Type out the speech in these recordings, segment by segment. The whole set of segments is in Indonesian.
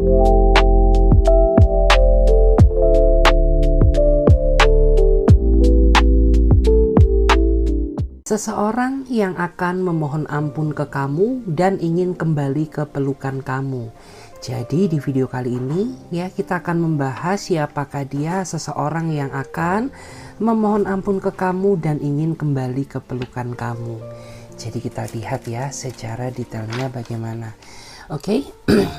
Seseorang yang akan memohon ampun ke kamu dan ingin kembali ke pelukan kamu. Jadi di video kali ini ya kita akan membahas siapakah dia, seseorang yang akan memohon ampun ke kamu dan ingin kembali ke pelukan kamu. Jadi kita lihat ya secara detailnya bagaimana. Oke,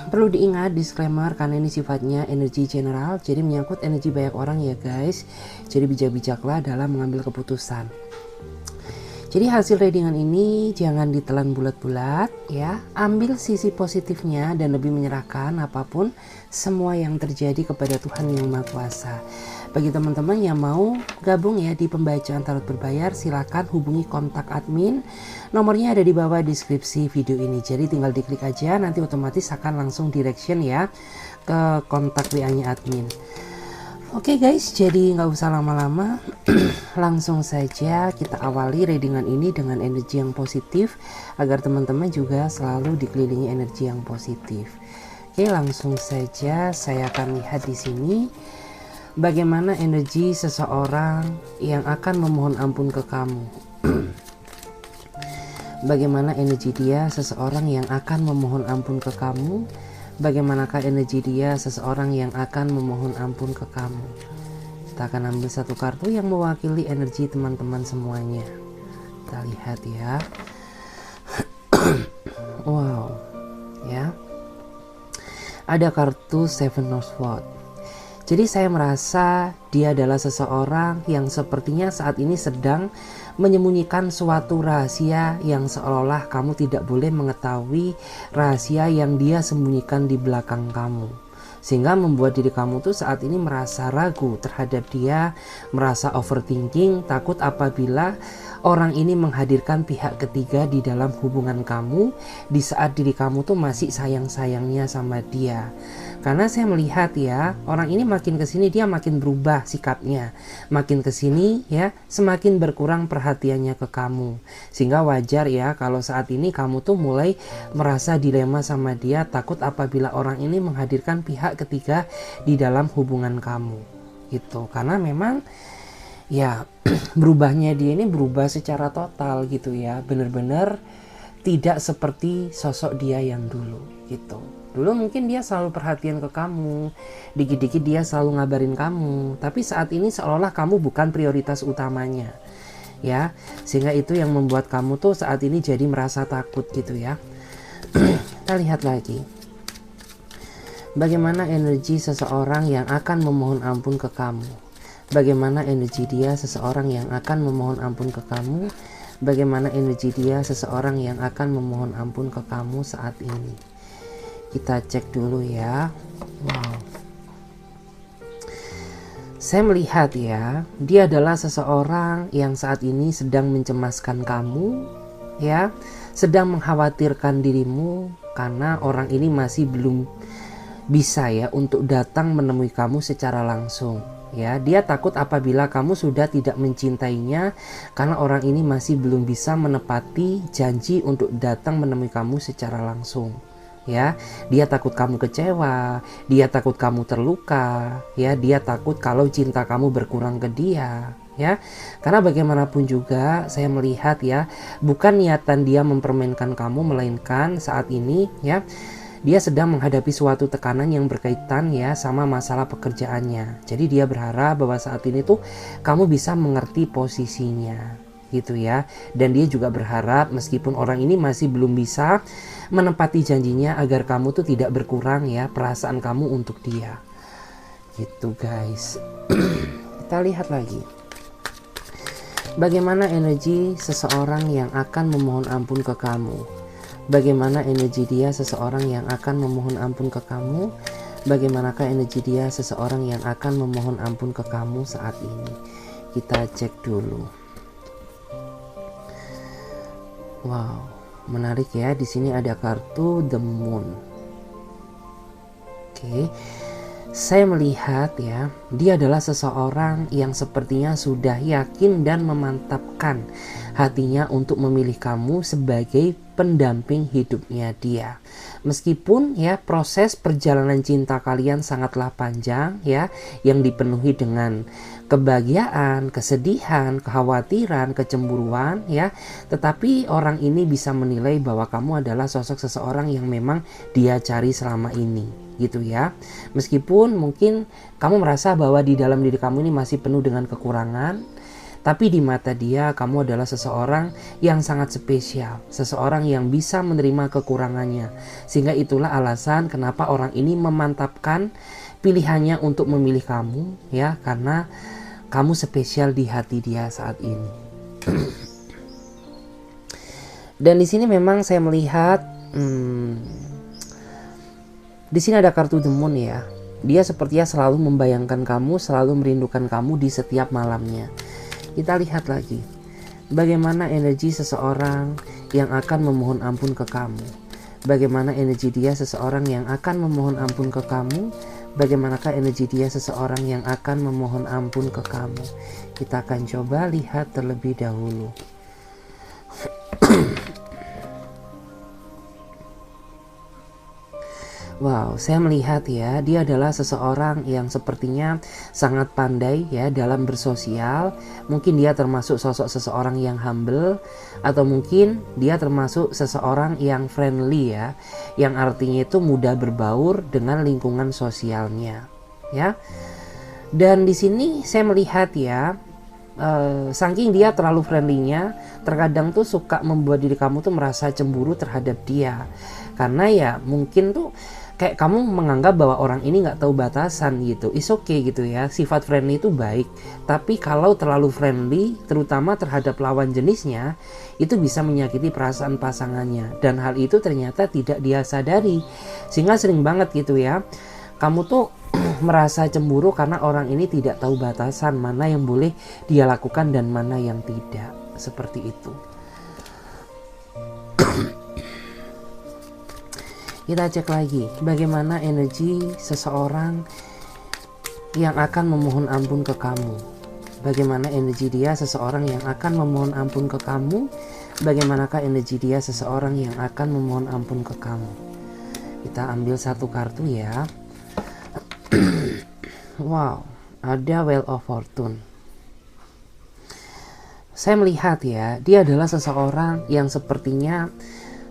perlu diingat disclaimer karena ini sifatnya energi general, jadi menyangkut energi banyak orang ya guys. Jadi bijak-bijaklah dalam mengambil keputusan. Jadi hasil readingan ini jangan ditelan bulat-bulat ya. Ambil sisi positifnya dan lebih menyerahkan apapun semua yang terjadi kepada Tuhan Yang Maha Kuasa. Bagi teman-teman yang mau gabung ya di pembacaan tarot berbayar, silakan hubungi kontak admin. Nomornya ada di bawah deskripsi video ini. Jadi tinggal diklik aja, nanti otomatis akan langsung direction ya ke kontak WA-nya admin. Oke guys, jadi nggak usah lama-lama, langsung saja kita awali readingan ini dengan energi yang positif agar teman-teman juga selalu dikelilingi energi yang positif. Oke, langsung saja saya akan lihat di sini bagaimana energi seseorang yang akan memohon ampun ke kamu. Bagaimana energi dia, seseorang yang akan memohon ampun ke kamu. Bagaimanakah energi dia, seseorang yang akan memohon ampun ke kamu. Kita akan ambil satu kartu yang mewakili energi teman-teman semuanya. Kita lihat ya. Wow ya, ada kartu Seven of Swords. Jadi saya merasa dia adalah seseorang yang sepertinya saat ini sedang menyembunyikan suatu rahasia yang seolah-olah kamu tidak boleh mengetahui rahasia yang dia sembunyikan di belakang kamu. Sehingga membuat diri kamu tuh saat ini merasa ragu terhadap dia, merasa overthinking, takut apabila orang ini menghadirkan pihak ketiga di dalam hubungan kamu di saat diri kamu tuh masih sayang-sayangnya sama dia. Karena saya melihat ya, orang ini makin kesini dia makin berubah sikapnya, makin kesini ya semakin berkurang perhatiannya ke kamu. Sehingga wajar ya kalau saat ini kamu tuh mulai merasa dilema sama dia, takut apabila orang ini menghadirkan pihak ketiga di dalam hubungan kamu gitu. Karena memang ya berubahnya dia ini berubah secara total gitu ya, bener-bener tidak seperti sosok dia yang dulu gitu. Dulu mungkin dia selalu perhatian ke kamu, dikit-dikit dia selalu ngabarin kamu, tapi saat ini seolah-olah kamu bukan prioritas utamanya ya, sehingga itu yang membuat kamu tuh saat ini jadi merasa takut gitu ya. Kita lihat lagi bagaimana energi seseorang yang akan memohon ampun ke kamu. Bagaimana energi dia, seseorang yang akan memohon ampun ke kamu. Bagaimana energi dia, seseorang yang akan memohon ampun ke kamu saat ini. Kita cek dulu ya. Wow. Saya melihat ya, dia adalah seseorang yang saat ini sedang mencemaskan kamu ya, sedang mengkhawatirkan dirimu karena orang ini masih belum bisa ya untuk datang menemui kamu secara langsung. Ya, dia takut apabila kamu sudah tidak mencintainya karena orang ini masih belum bisa menepati janji untuk datang menemui kamu secara langsung. Ya, dia takut kamu kecewa, dia takut kamu terluka, ya, dia takut kalau cinta kamu berkurang ke dia, ya. Karena bagaimanapun juga saya melihat ya, bukan niatan dia mempermainkan kamu, melainkan saat ini ya dia sedang menghadapi suatu tekanan yang berkaitan ya sama masalah pekerjaannya. Jadi dia berharap bahwa saat ini tuh kamu bisa mengerti posisinya gitu ya. Dan dia juga berharap meskipun orang ini masih belum bisa menepati janjinya agar kamu tuh tidak berkurang ya perasaan kamu untuk dia. Gitu guys. Kita lihat lagi. Bagaimana energi seseorang yang akan memohon ampun ke kamu? Bagaimana energi dia, seseorang yang akan memohon ampun ke kamu? Bagaimanakah energi dia, seseorang yang akan memohon ampun ke kamu saat ini? Kita cek dulu. Wow, menarik ya. Di sini ada kartu The Moon. Oke. Saya melihat ya, dia adalah seseorang yang sepertinya sudah yakin dan memantapkan hatinya untuk memilih kamu sebagai pendamping hidupnya dia. Meskipun ya proses perjalanan cinta kalian sangatlah panjang ya, yang dipenuhi dengan kebahagiaan, kesedihan, kekhawatiran, kecemburuan ya, tetapi orang ini bisa menilai bahwa kamu adalah sosok seseorang yang memang dia cari selama ini gitu ya. Meskipun mungkin kamu merasa bahwa di dalam diri kamu ini masih penuh dengan kekurangan, tapi di mata dia kamu adalah seseorang yang sangat spesial, seseorang yang bisa menerima kekurangannya. Sehingga itulah alasan kenapa orang ini memantapkan pilihannya untuk memilih kamu ya, karena kamu spesial di hati dia saat ini. Dan di sini memang saya melihat di sini ada kartu The Moon ya. Dia sepertinya selalu membayangkan kamu, selalu merindukan kamu di setiap malamnya. Kita lihat lagi bagaimana energi seseorang yang akan memohon ampun ke kamu. Bagaimana energi dia seseorang yang akan memohon ampun ke kamu. Bagaimanakah energi dia seseorang yang akan memohon ampun ke kamu. Kita akan coba lihat terlebih dahulu. Wow, saya melihat ya, dia adalah seseorang yang sepertinya sangat pandai ya dalam bersosial. Mungkin dia termasuk sosok seseorang yang humble, atau mungkin dia termasuk seseorang yang friendly ya, yang artinya itu mudah berbaur dengan lingkungan sosialnya ya. Dan di sini saya melihat ya, saking dia terlalu friendly-nya, terkadang tuh suka membuat diri kamu tuh merasa cemburu terhadap dia. Karena ya mungkin tuh kayak kamu menganggap bahwa orang ini nggak tahu batasan gitu. It's okay gitu ya, sifat friendly itu baik. Tapi kalau terlalu friendly, terutama terhadap lawan jenisnya, itu bisa menyakiti perasaan pasangannya. Dan hal itu ternyata tidak dia sadari. Sehingga sering banget gitu ya, kamu tuh merasa cemburu karena orang ini tidak tahu batasan mana yang boleh dia lakukan dan mana yang tidak. Seperti itu. Kita cek lagi bagaimana energi seseorang yang akan memohon ampun ke kamu. Bagaimana energi dia seseorang yang akan memohon ampun ke kamu. Bagaimanakah energi dia seseorang yang akan memohon ampun ke kamu. Kita ambil satu kartu ya. Wow, ada Wheel of Fortune. Saya melihat ya, dia adalah seseorang yang sepertinya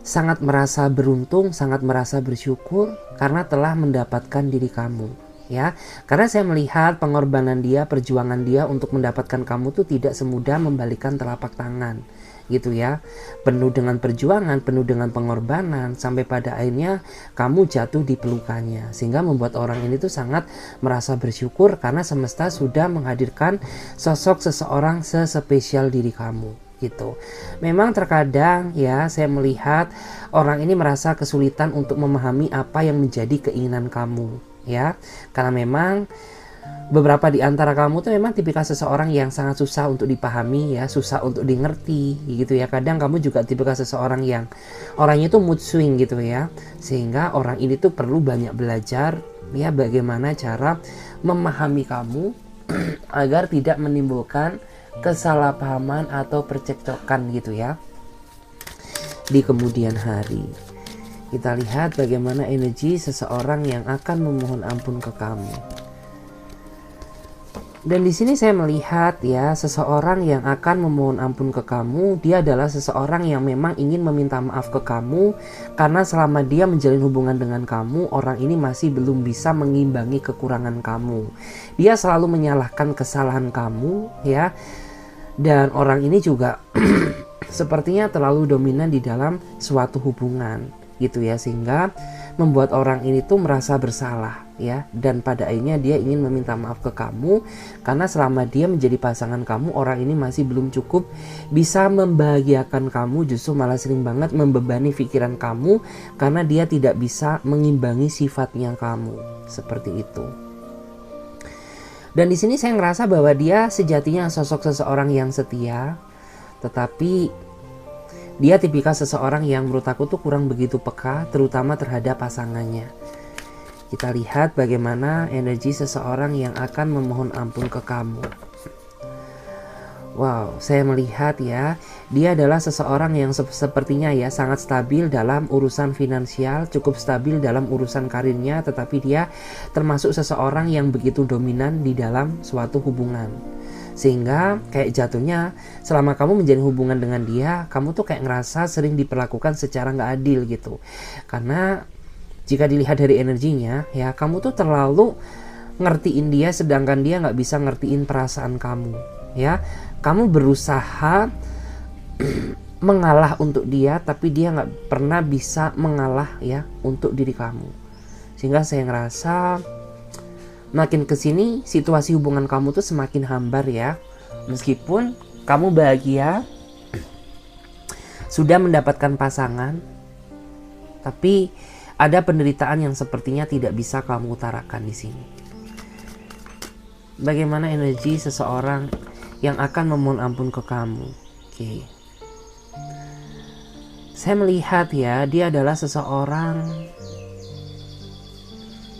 sangat merasa beruntung, sangat merasa bersyukur karena telah mendapatkan diri kamu ya. Karena saya melihat pengorbanan dia, perjuangan dia untuk mendapatkan kamu tuh tidak semudah membalikan telapak tangan gitu ya. Penuh dengan perjuangan, penuh dengan pengorbanan, sampai pada akhirnya kamu jatuh di pelukannya, sehingga membuat orang ini tuh sangat merasa bersyukur karena semesta sudah menghadirkan sosok seseorang sespesial diri kamu gitu. Memang terkadang ya saya melihat orang ini merasa kesulitan untuk memahami apa yang menjadi keinginan kamu ya, karena memang beberapa di antara kamu tuh memang tipikal seseorang yang sangat susah untuk dipahami ya, susah untuk dimengerti gitu ya. Kadang kamu juga tipikal seseorang yang orangnya tuh mood swing gitu ya, sehingga orang ini tuh perlu banyak belajar ya bagaimana cara memahami kamu agar tidak menimbulkan kesalahpahaman atau percekcokan gitu ya di kemudian hari. Kita lihat bagaimana energi seseorang yang akan memohon ampun ke kamu. Dan di sini saya melihat ya, seseorang yang akan memohon ampun ke kamu, dia adalah seseorang yang memang ingin meminta maaf ke kamu karena selama dia menjalin hubungan dengan kamu, orang ini masih belum bisa mengimbangi kekurangan kamu. Dia selalu menyalahkan kesalahan kamu ya. Dan orang ini juga sepertinya terlalu dominan di dalam suatu hubungan gitu ya, sehingga membuat orang ini tuh merasa bersalah ya, dan pada akhirnya dia ingin meminta maaf ke kamu karena selama dia menjadi pasangan kamu, orang ini masih belum cukup bisa membahagiakan kamu, justru malah sering banget membebani pikiran kamu karena dia tidak bisa mengimbangi sifatnya kamu. Seperti itu. Dan di sini saya ngerasa bahwa dia sejatinya sosok seseorang yang setia, tetapi dia tipikal seseorang yang menurut aku tuh kurang begitu peka, terutama terhadap pasangannya. Kita lihat bagaimana energi seseorang yang akan memohon ampun ke kamu. Wow, saya melihat ya, dia adalah seseorang yang sepertinya ya sangat stabil dalam urusan finansial, cukup stabil dalam urusan karirnya, tetapi dia termasuk seseorang yang begitu dominan di dalam suatu hubungan. Sehingga kayak jatuhnya selama kamu menjalin hubungan dengan dia, kamu tuh kayak ngerasa sering diperlakukan secara nggak adil gitu. Karena jika dilihat dari energinya ya, kamu tuh terlalu ngertiin dia sedangkan dia nggak bisa ngertiin perasaan kamu ya. Kamu berusaha mengalah untuk dia, tapi dia nggak pernah bisa mengalah ya untuk diri kamu. Sehingga saya ngerasa makin kesini situasi hubungan kamu tuh semakin hambar ya. Meskipun kamu bahagia, sudah mendapatkan pasangan, tapi ada penderitaan yang sepertinya tidak bisa kamu utarakan di sini. Bagaimana energi seseorang yang akan memohon ampun ke kamu? Oke. Saya melihat ya, dia adalah seseorang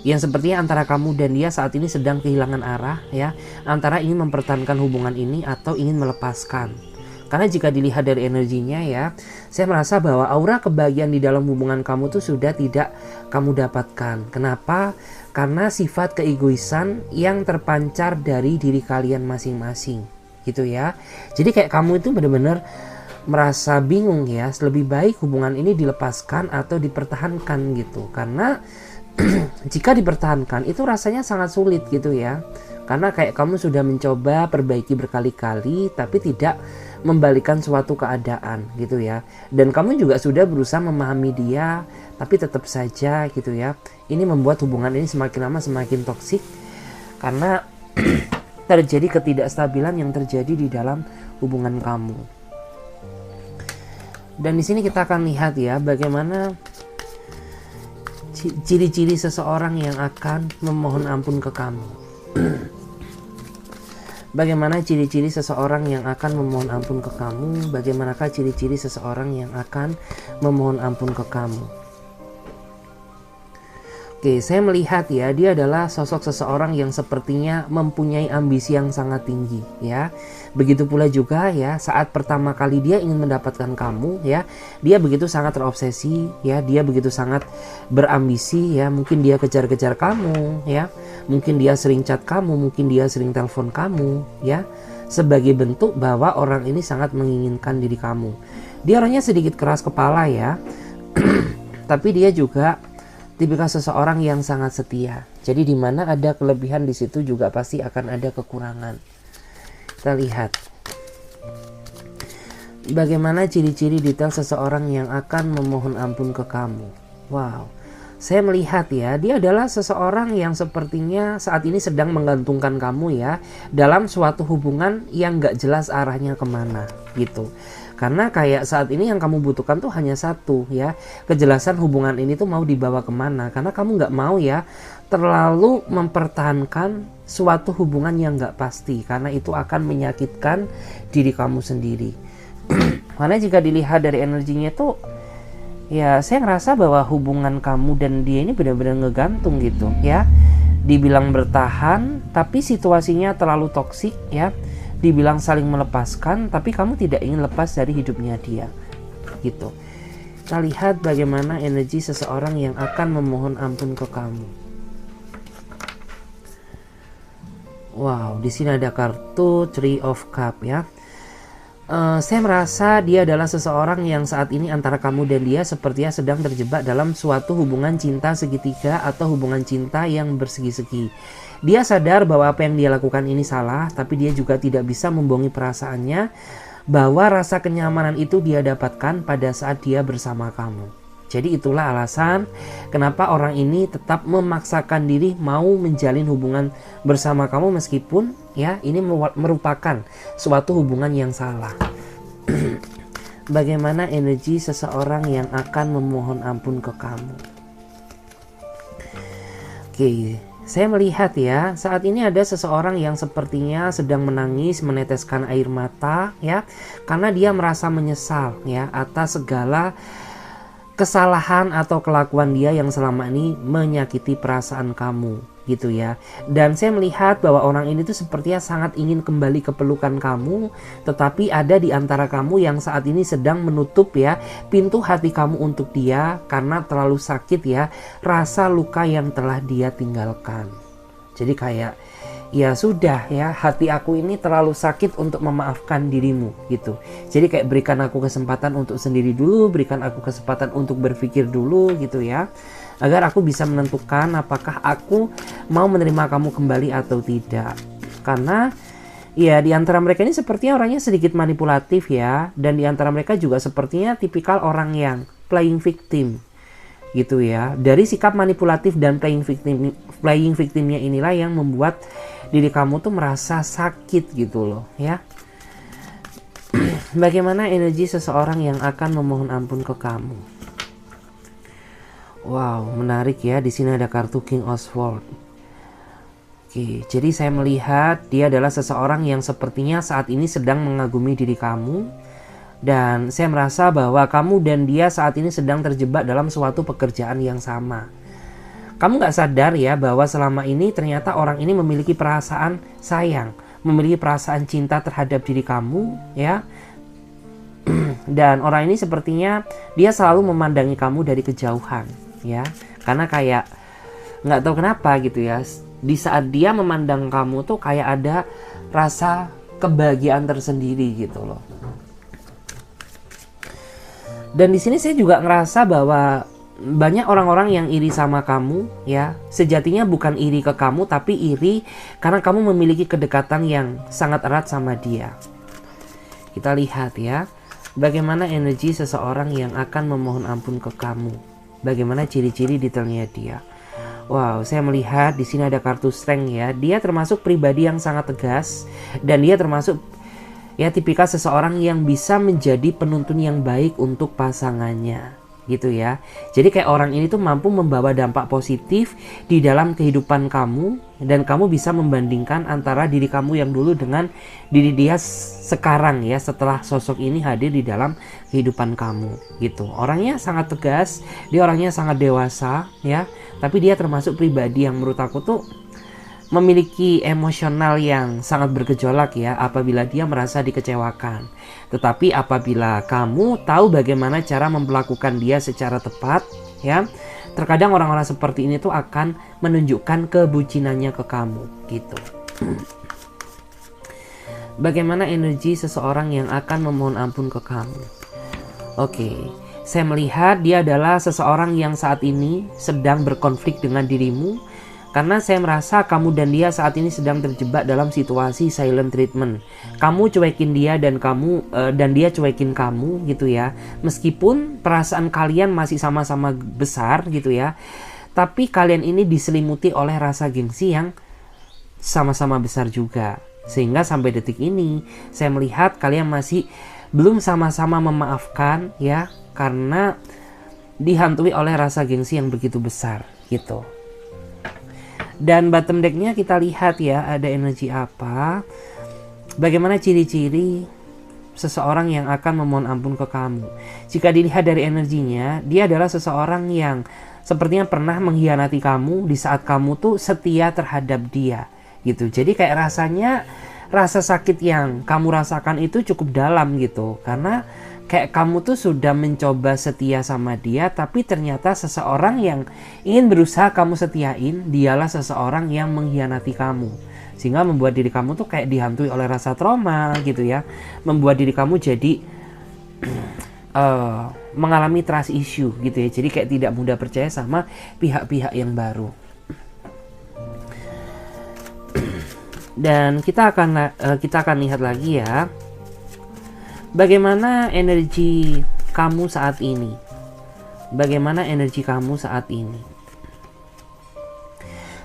yang sepertinya antara kamu dan dia saat ini sedang kehilangan arah ya, antara ingin mempertahankan hubungan ini atau ingin melepaskan. Karena jika dilihat dari energinya ya, saya merasa bahwa aura kebahagiaan di dalam hubungan kamu tuh sudah tidak kamu dapatkan. Kenapa? Karena sifat keegoisan yang terpancar dari diri kalian masing-masing gitu ya. Jadi kayak kamu itu benar-benar merasa bingung ya, lebih baik hubungan ini dilepaskan atau dipertahankan gitu. Karena jika dipertahankan itu rasanya sangat sulit gitu ya. Karena kayak kamu sudah mencoba perbaiki berkali-kali tapi tidak membalikan suatu keadaan gitu ya. Dan kamu juga sudah berusaha memahami dia tapi tetap saja gitu ya. Ini membuat hubungan ini semakin lama semakin toksik karena terjadi ketidakstabilan yang terjadi di dalam hubungan kamu. Dan di sini kita akan lihat ya bagaimana ciri-ciri seseorang yang akan memohon ampun ke kamu. Bagaimana ciri-ciri seseorang yang akan memohon ampun ke kamu? Bagaimanakah ciri-ciri seseorang yang akan memohon ampun ke kamu? Oke, saya melihat ya, dia adalah sosok seseorang yang sepertinya mempunyai ambisi yang sangat tinggi ya. Begitu pula juga ya, saat pertama kali dia ingin mendapatkan kamu ya, dia begitu sangat terobsesi ya, dia begitu sangat berambisi ya. Mungkin dia kejar-kejar kamu ya, mungkin dia sering chat kamu, mungkin dia sering telepon kamu ya, sebagai bentuk bahwa orang ini sangat menginginkan diri kamu. Dia orangnya sedikit keras kepala ya, tapi dia juga tipikal seseorang yang sangat setia. Jadi di mana ada kelebihan di situ juga pasti akan ada kekurangan. Kita lihat bagaimana ciri-ciri detail seseorang yang akan memohon ampun ke kamu. Wow, saya melihat ya, dia adalah seseorang yang sepertinya saat ini sedang menggantungkan kamu ya dalam suatu hubungan yang gak jelas arahnya kemana gitu. Karena kayak saat ini yang kamu butuhkan tuh hanya satu ya, kejelasan hubungan ini tuh mau dibawa kemana. Karena kamu nggak mau ya terlalu mempertahankan suatu hubungan yang nggak pasti, karena itu akan menyakitkan diri kamu sendiri. Karena jika dilihat dari energinya tuh ya, saya ngerasa bahwa hubungan kamu dan dia ini benar-benar ngegantung gitu ya. Dibilang bertahan tapi situasinya terlalu toksik ya. Dibilang saling melepaskan tapi kamu tidak ingin lepas dari hidupnya dia gitu. Kita lihat bagaimana energi seseorang yang akan memohon ampun ke kamu. Wow, di sini ada kartu Three of Cup ya. Saya merasa dia adalah seseorang yang saat ini antara kamu dan dia sepertinya sedang terjebak dalam suatu hubungan cinta segitiga atau hubungan cinta yang bersegi-segi. Dia sadar bahwa apa yang dia lakukan ini salah, tapi dia juga tidak bisa membohongi perasaannya bahwa rasa kenyamanan itu dia dapatkan pada saat dia bersama kamu. Jadi itulah alasan kenapa orang ini tetap memaksakan diri mau menjalin hubungan bersama kamu meskipun ya ini merupakan suatu hubungan yang salah. Bagaimana energi seseorang yang akan memohon ampun ke kamu? Oke. Saya melihat ya, saat ini ada seseorang yang sepertinya sedang menangis, meneteskan air mata ya, karena dia merasa menyesal ya atas segala kesalahan atau kelakuan dia yang selama ini menyakiti perasaan kamu gitu ya. Dan saya melihat bahwa orang ini tuh sepertinya sangat ingin kembali ke pelukan kamu, tetapi ada di antara kamu yang saat ini sedang menutup ya pintu hati kamu untuk dia karena terlalu sakit ya rasa luka yang telah dia tinggalkan. Jadi kayak ya sudah ya, hati aku ini terlalu sakit untuk memaafkan dirimu gitu. Jadi kayak berikan aku kesempatan untuk sendiri dulu, berikan aku kesempatan untuk berpikir dulu gitu ya, agar aku bisa menentukan apakah aku mau menerima kamu kembali atau tidak. Karena ya di antara mereka ini sepertinya orangnya sedikit manipulatif ya, dan di antara mereka juga sepertinya tipikal orang yang playing victim gitu ya. Dari sikap manipulatif dan playing victimnya inilah yang membuat diri kamu tuh merasa sakit gitu loh ya. Bagaimana energi seseorang yang akan memohon ampun ke kamu? Wow, menarik ya. Di sini ada kartu King of Swords. Oke, jadi saya melihat dia adalah seseorang yang sepertinya saat ini sedang mengagumi diri kamu. Dan saya merasa bahwa kamu dan dia saat ini sedang terjebak dalam suatu pekerjaan yang sama. Kamu gak sadar ya bahwa selama ini ternyata orang ini memiliki perasaan sayang, memiliki perasaan cinta terhadap diri kamu ya. Dan orang ini sepertinya dia selalu memandangi kamu dari kejauhan ya. Karena kayak gak tahu kenapa gitu ya, di saat dia memandang kamu tuh kayak ada rasa kebahagiaan tersendiri gitu loh. Dan di sini saya juga ngerasa bahwa banyak orang-orang yang iri sama kamu ya. Sejatinya bukan iri ke kamu, tapi iri karena kamu memiliki kedekatan yang sangat erat sama dia. Kita lihat ya, bagaimana energi seseorang yang akan memohon ampun ke kamu. Bagaimana ciri-ciri detailnya dia. Wow, saya melihat di sini ada kartu Strength ya. Dia termasuk pribadi yang sangat tegas, dan dia termasuk ya tipikal seseorang yang bisa menjadi penuntun yang baik untuk pasangannya gitu ya. Jadi kayak orang ini tuh mampu membawa dampak positif di dalam kehidupan kamu, dan kamu bisa membandingkan antara diri kamu yang dulu dengan diri dia sekarang ya, setelah sosok ini hadir di dalam kehidupan kamu gitu. Orangnya sangat tegas, dia orangnya sangat dewasa ya, tapi dia termasuk pribadi yang menurut aku tuh memiliki emosional yang sangat bergejolak ya apabila dia merasa dikecewakan. Tetapi apabila kamu tahu bagaimana cara memperlakukan dia secara tepat ya, terkadang orang-orang seperti ini tuh akan menunjukkan kebucinannya ke kamu gitu. Bagaimana energi seseorang yang akan memohon ampun ke kamu? Oke, saya melihat dia adalah seseorang yang saat ini sedang berkonflik dengan dirimu. Karena saya merasa kamu dan dia saat ini sedang terjebak dalam situasi silent treatment. Kamu cuekin dia dan dia cuekin kamu gitu ya. Meskipun perasaan kalian masih sama-sama besar gitu ya, tapi kalian ini diselimuti oleh rasa gengsi yang sama-sama besar juga. Sehingga sampai detik ini saya melihat kalian masih belum sama-sama memaafkan ya, karena dihantui oleh rasa gengsi yang begitu besar gitu. Dan bottom decknya kita lihat ya, ada energi apa, bagaimana ciri-ciri seseorang yang akan memohon ampun ke kamu. Jika dilihat dari energinya, dia adalah seseorang yang sepertinya pernah mengkhianati kamu di saat kamu tuh setia terhadap dia gitu. Jadi kayak rasanya rasa sakit yang kamu rasakan itu cukup dalam gitu, karena kayak kamu tuh sudah mencoba setia sama dia, tapi ternyata seseorang yang ingin berusaha kamu setiain, dialah seseorang yang mengkhianati kamu. Sehingga membuat diri kamu tuh kayak dihantui oleh rasa trauma gitu ya. Membuat diri kamu jadi mengalami trust issue gitu ya. Jadi kayak tidak mudah percaya sama pihak-pihak yang baru. Dan kita akan lihat lagi ya, bagaimana energi kamu saat ini? Bagaimana energi kamu saat ini?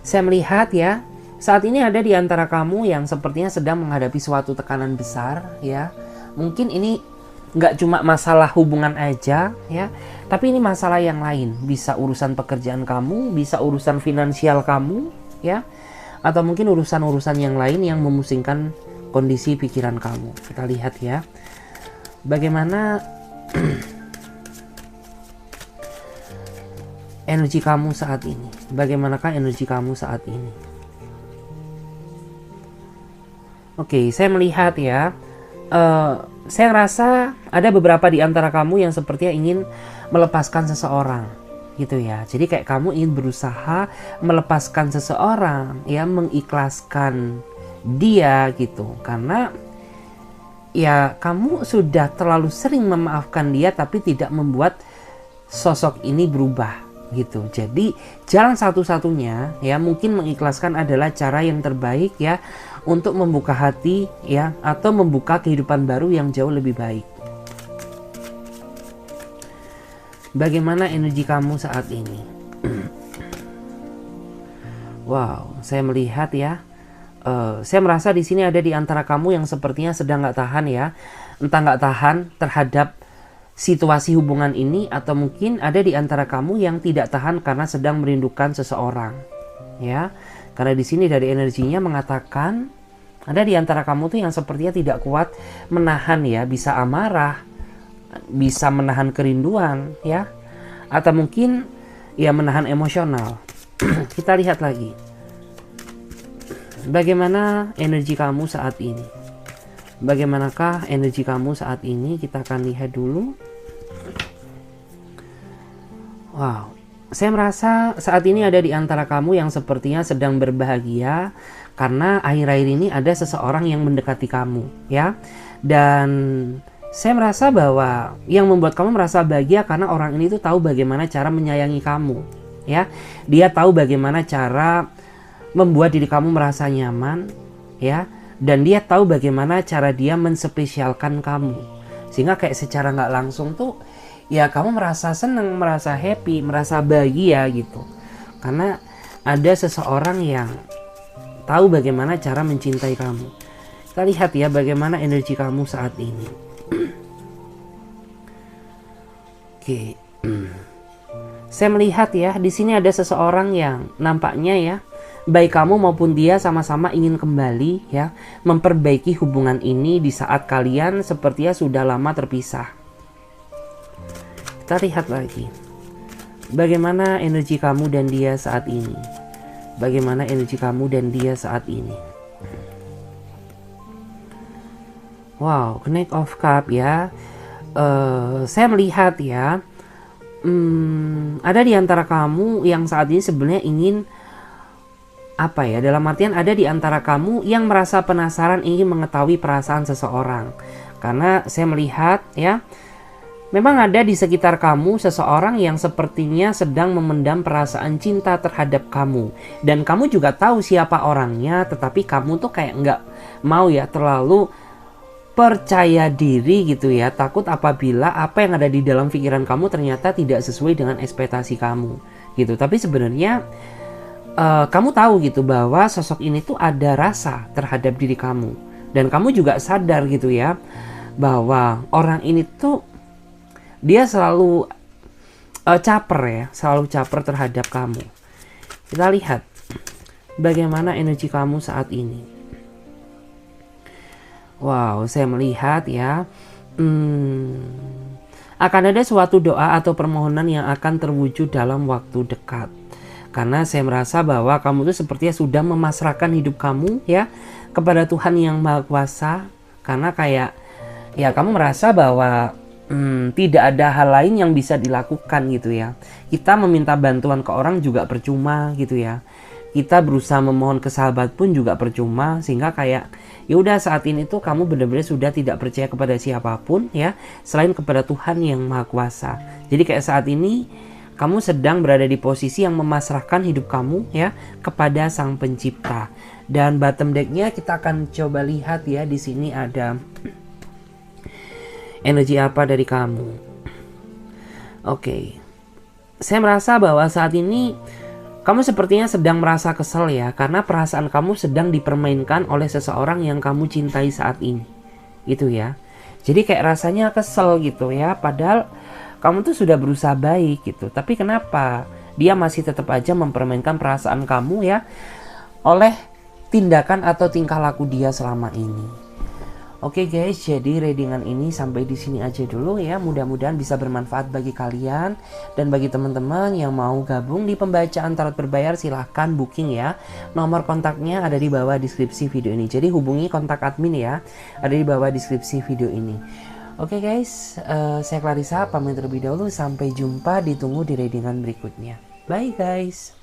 Saya melihat ya, saat ini ada di antara kamu yang sepertinya sedang menghadapi suatu tekanan besar ya. Mungkin ini nggak cuma masalah hubungan aja ya, tapi ini masalah yang lain. Bisa urusan pekerjaan kamu, bisa urusan finansial kamu ya, atau mungkin urusan-urusan yang lain yang memusingkan kondisi pikiran kamu. Kita lihat ya, bagaimana energi kamu saat ini? Bagaimanakah energi kamu saat ini? Oke, saya melihat ya, saya rasa ada beberapa di antara kamu yang sepertinya ingin melepaskan seseorang gitu ya. Jadi kayak kamu ingin berusaha melepaskan seseorang ya, mengikhlaskan dia gitu. Karena ya kamu sudah terlalu sering memaafkan dia tapi tidak membuat sosok ini berubah gitu. Jadi jalan satu-satunya ya mungkin mengikhlaskan adalah cara yang terbaik ya untuk membuka hati ya, atau membuka kehidupan baru yang jauh lebih baik. Bagaimana energi kamu saat ini? Wow, saya melihat ya, saya merasa di sini ada di antara kamu yang sepertinya sedang nggak tahan ya, entah nggak tahan terhadap situasi hubungan ini, atau mungkin ada di antara kamu yang tidak tahan karena sedang merindukan seseorang, ya. Karena di sini dari energinya mengatakan ada di antara kamu tuh yang sepertinya tidak kuat menahan ya, bisa amarah, bisa menahan kerinduan ya, atau mungkin ya menahan emosional. Kita lihat lagi. Bagaimana energi kamu saat ini? Bagaimanakah energi kamu saat ini? Kita akan lihat dulu. Wow, saya merasa saat ini ada di antara kamu yang sepertinya sedang berbahagia karena akhir-akhir ini ada seseorang yang mendekati kamu ya. Dan saya merasa bahwa yang membuat kamu merasa bahagia karena orang ini tuh tahu bagaimana cara menyayangi kamu ya. Dia tahu bagaimana cara membuat diri kamu merasa nyaman ya, dan dia tahu bagaimana cara dia menspesialkan kamu, sehingga kayak secara nggak langsung tuh ya kamu merasa senang, merasa happy, merasa bahagia gitu, karena ada seseorang yang tahu bagaimana cara mencintai kamu. Kita lihat ya bagaimana energi kamu saat ini. Oke. Saya melihat ya di sini ada seseorang yang nampaknya ya, baik kamu maupun dia sama-sama ingin kembali ya, memperbaiki hubungan ini di saat kalian sepertinya sudah lama terpisah. Kita lihat lagi. Bagaimana energi kamu dan dia saat ini? Bagaimana energi kamu dan dia saat ini? Wow, Knight of Cup ya. Saya melihat ya, ada di antara kamu yang saat ini sebenarnya ingin apa ya, dalam artian ada di antara kamu yang merasa penasaran ingin mengetahui perasaan seseorang. Karena saya melihat ya, memang ada di sekitar kamu seseorang yang sepertinya sedang memendam perasaan cinta terhadap kamu. Dan kamu juga tahu siapa orangnya, tetapi kamu tuh kayak nggak mau ya terlalu percaya diri gitu ya, takut apabila apa yang ada di dalam pikiran kamu ternyata tidak sesuai dengan ekspektasi kamu gitu. Tapi sebenarnya kamu tahu gitu bahwa sosok ini tuh ada rasa terhadap diri kamu, dan kamu juga sadar gitu ya bahwa orang ini tuh dia selalu caper ya, selalu caper terhadap kamu. Kita lihat bagaimana energi kamu saat ini. Wow, saya melihat ya, akan ada suatu doa atau permohonan yang akan terwujud dalam waktu dekat. Karena saya merasa bahwa kamu itu sepertinya sudah memasrahkan hidup kamu ya kepada Tuhan yang Maha Kuasa. Karena kayak ya kamu merasa bahwa tidak ada hal lain yang bisa dilakukan gitu ya. Kita meminta bantuan ke orang juga percuma gitu ya. Kita berusaha memohon ke sahabat pun juga percuma, sehingga kayak ya udah saat ini tuh kamu benar-benar sudah tidak percaya kepada siapapun ya selain kepada Tuhan yang Maha Kuasa. Jadi kayak saat ini kamu sedang berada di posisi yang memasrahkan hidup kamu ya kepada Sang Pencipta. Dan bottom deck-nya kita akan coba lihat ya, di sini ada energi apa dari kamu. Oke. Saya merasa bahwa saat ini kamu sepertinya sedang merasa kesel ya, karena perasaan kamu sedang dipermainkan oleh seseorang yang kamu cintai saat ini. Gitu ya. Jadi kayak rasanya kesel gitu ya, padahal kamu tuh sudah berusaha baik gitu. Tapi kenapa dia masih tetap aja mempermainkan perasaan kamu ya oleh tindakan atau tingkah laku dia selama ini. Oke guys, jadi readingan ini sampai di sini aja dulu ya. Mudah-mudahan bisa bermanfaat bagi kalian dan bagi teman-teman yang mau gabung di pembacaan tarot berbayar, silahkan booking ya. Nomor kontaknya ada di bawah deskripsi video ini. Jadi hubungi kontak admin ya, ada di bawah deskripsi video ini. Oke guys, saya Clarissa pamit terlebih dahulu. Sampai jumpa, ditunggu di readingan berikutnya. Bye guys.